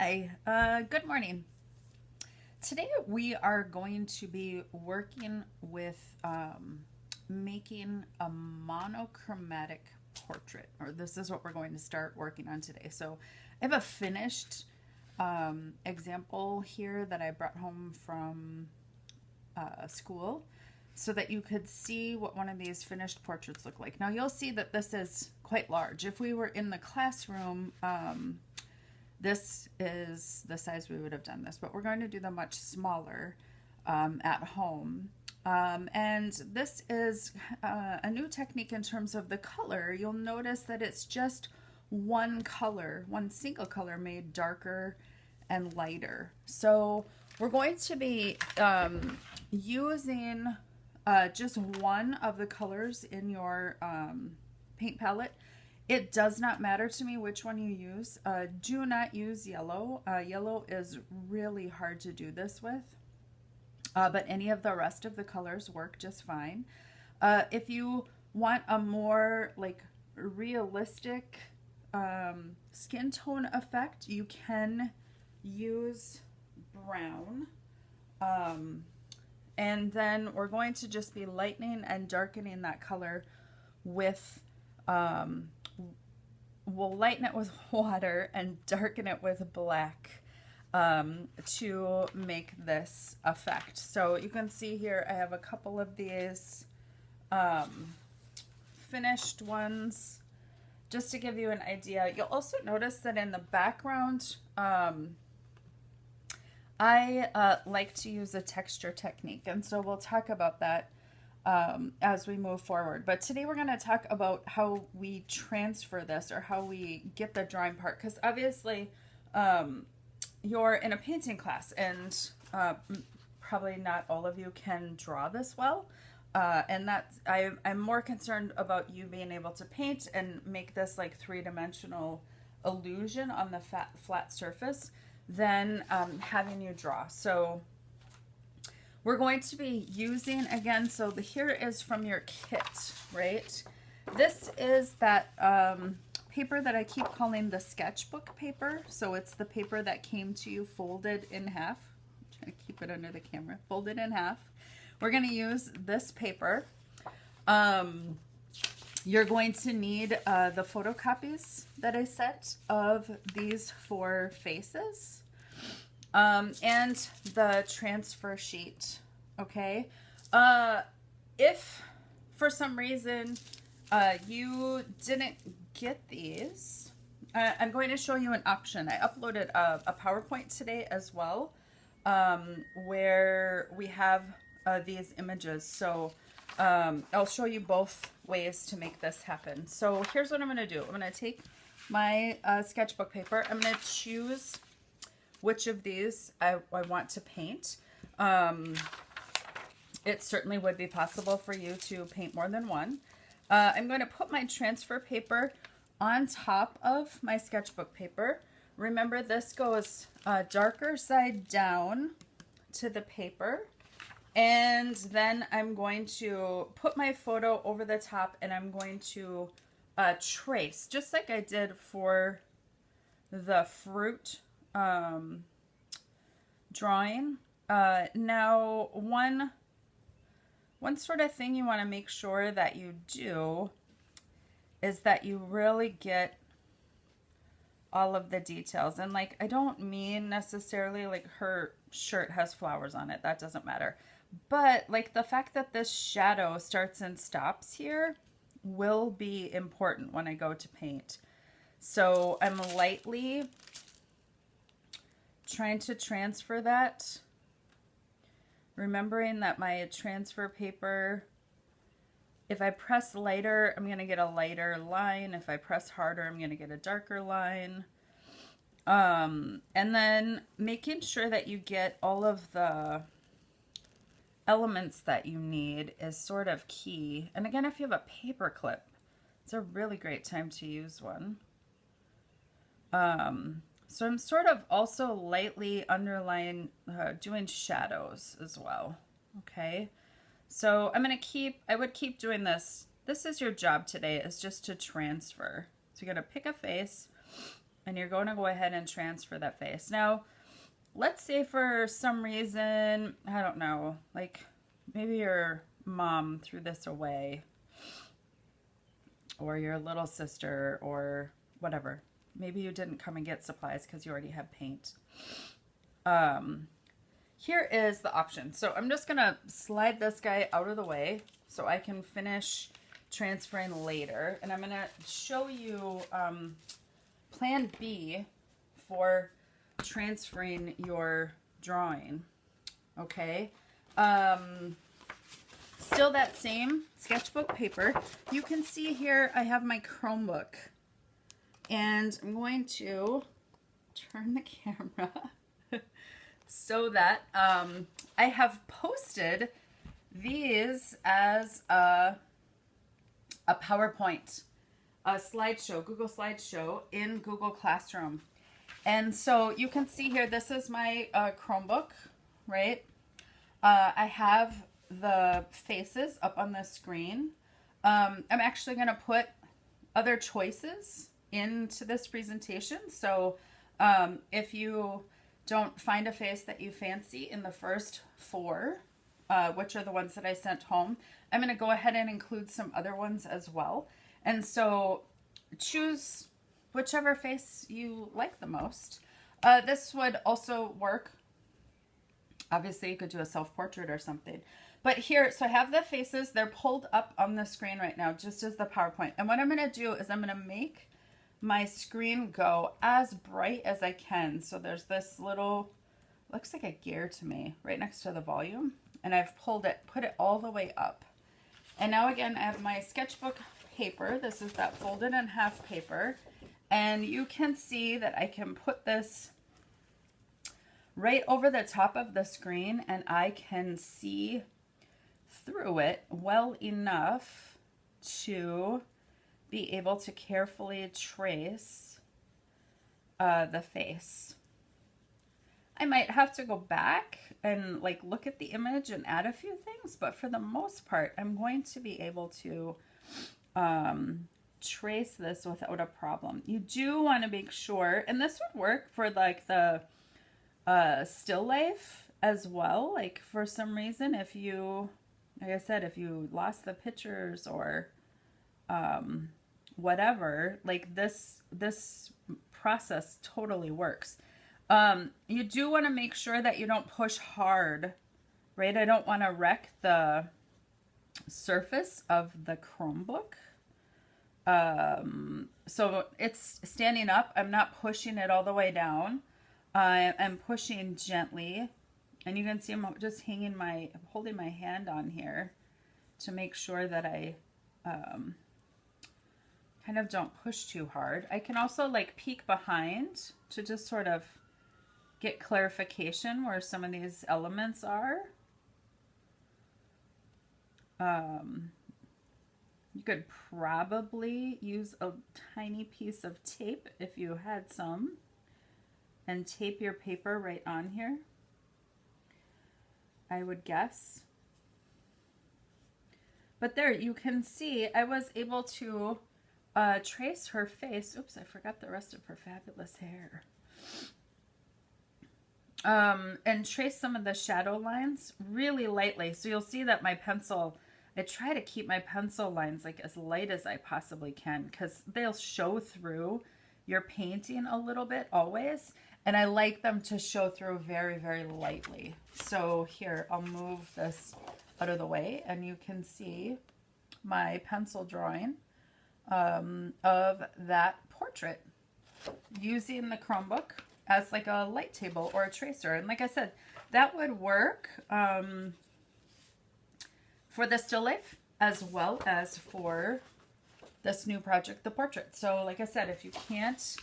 Hi, good morning. Today we are going to be working with making a monochromatic portrait, or this is what we're going to start working on today. So I have a finished example here that I brought home from school so that you could see what one of these finished portraits look like. Now you'll see that this is quite large. If we were in the classroom, this is the size we would have done this, but we're going to do them much smaller at home. And this is a new technique in terms of the color. You'll notice that it's just one color, one single color made darker and lighter. So we're going to be using just one of the colors in your paint palette. It does not matter to me which one you use. Do not use yellow. Yellow is really hard to do this with, but any of the rest of the colors work just fine. If you want a more like realistic skin tone effect, you can use brown. And then we're going to just be lightening and darkening that color with we'll lighten it with water and darken it with black to make this effect. So you can see here I have a couple of these finished ones just to give you an idea. You'll also notice that in the background I like to use a texture technique, and so we'll talk about that as we move forward. But today we're going to talk about how we transfer this, or how we get the drawing part, because obviously you're in a painting class, and probably not all of you can draw this well. And that's, I'm more concerned about you being able to paint and make this like three-dimensional illusion on the flat surface than having you draw. So we're going to be using, again, so here is from your kit, right? This is that paper that I keep calling the sketchbook paper. So it's the paper that came to you folded in half. I'm trying to keep it under the camera. Folded in half. We're going to use this paper. You're going to need the photocopies that I set of these 4 faces. And the transfer sheet, okay? If for some reason you didn't get these, I'm going to show you an option. I uploaded a PowerPoint today as well, where we have these images. So I'll show you both ways to make this happen. So here's what I'm going to do. I'm going to take my sketchbook paper. I'm going to choose which of these I want to paint. It certainly would be possible for you to paint more than one. I'm going to put my transfer paper on top of my sketchbook paper. Remember, this goes darker side down to the paper. And then I'm going to put my photo over the top, and I'm going to trace, just like I did for the fruit drawing. Now, one sort of thing you want to make sure that you do is that you really get all of the details. And like, I don't mean necessarily like her shirt has flowers on it. That doesn't matter. But like the fact that this shadow starts and stops here will be important when I go to paint. So I'm lightly trying to transfer that, remembering that my transfer paper, if I press lighter, I'm going to get a lighter line. If I press harder, I'm going to get a darker line. And then making sure that you get all of the elements that you need is sort of key. And again, if you have a paper clip, it's a really great time to use one. So I'm sort of also lightly underlying, doing shadows as well. Okay. So I'm going to I would keep doing this. This is your job today, is just to transfer. So you're going to pick a face, And you're going to go ahead and transfer that face. Now, let's say for some reason, I don't know, like maybe your mom threw this away, or your little sister, or whatever. Maybe you didn't come and get supplies because you already had paint. Here is the option. So I'm just gonna slide this guy out of the way so I can finish transferring later. And I'm gonna show you plan B for transferring your drawing. Okay. Still that same sketchbook paper. You can see here I have my Chromebook. And I'm going to turn the camera so that I have posted these as a PowerPoint, a slideshow, Google Slideshow in Google Classroom. And so you can see here, this is my Chromebook, right? I have the faces up on the screen. I'm actually going to put other choices into this presentation. So if you don't find a face that you fancy in the first 4, which are the ones that I sent home, I'm going to go ahead and include some other ones as well. And so choose whichever face you like the most. This would also work. Obviously, you could do a self-portrait or something. But here, so I have the faces. They're pulled up on the screen right now, just as the PowerPoint. And what I'm going to do is I'm going to make my screen go as bright as I can. So there's this little, looks like a gear to me, right next to the volume. And I've pulled it, put it all the way up. And now again, I have my sketchbook paper. This is that folded in half paper. And you can see that I can put this right over the top of the screen and I can see through it well enough to be able to carefully trace the face. I might have to go back and like look at the image and add a few things, but for the most part, I'm going to be able to trace this without a problem. You do want to make sure, and this would work for like the still life as well. Like for some reason, if you, like I said, if you lost the pictures or whatever, like this process totally works. You do want to make sure that you don't push hard, right? I don't want to wreck the surface of the Chromebook. So it's standing up. I'm not pushing it all the way down. I'm pushing gently, and you can see I'm just holding my hand on here to make sure that I kind of don't push too hard. I can also like peek behind to just sort of get clarification where some of these elements are. You could probably use a tiny piece of tape if you had some and tape your paper right on here, I would guess. But there, you can see I was able to trace her face. Oops, I forgot the rest of her fabulous hair. And trace some of the shadow lines really lightly. So you'll see that my pencil, I try to keep my pencil lines like as light as I possibly can because they'll show through your painting a little bit always. And I like them to show through very, very lightly. So here, I'll move this out of the way and you can see my pencil drawing of that portrait using the Chromebook as like a light table or a tracer. And like I said, that would work for the still life as well as for this new project, the portrait. So like I said, if you can't,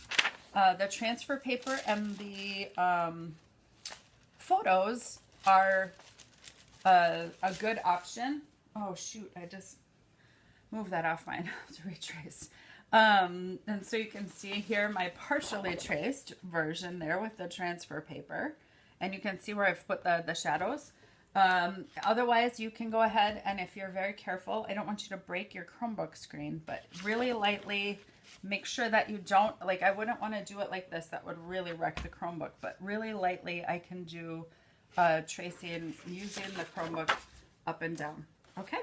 the transfer paper and the photos are a good option. Oh shoot, I just moved that off mine to retrace. And so you can see here my partially traced version there with the transfer paper. And you can see where I've put the shadows. Otherwise, you can go ahead and if you're very careful, I don't want you to break your Chromebook screen, but really lightly Make sure that you don't, like, I wouldn't want to do it like this. That would really wreck the Chromebook. But really lightly, I can do tracing using the Chromebook up and down. Okay,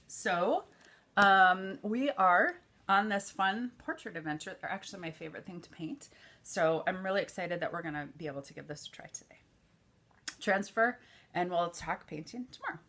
so we are on this fun portrait adventure. They're actually my favorite thing to paint. So I'm really excited that we're going to be able to give this a try today. Transfer, and we'll talk painting tomorrow.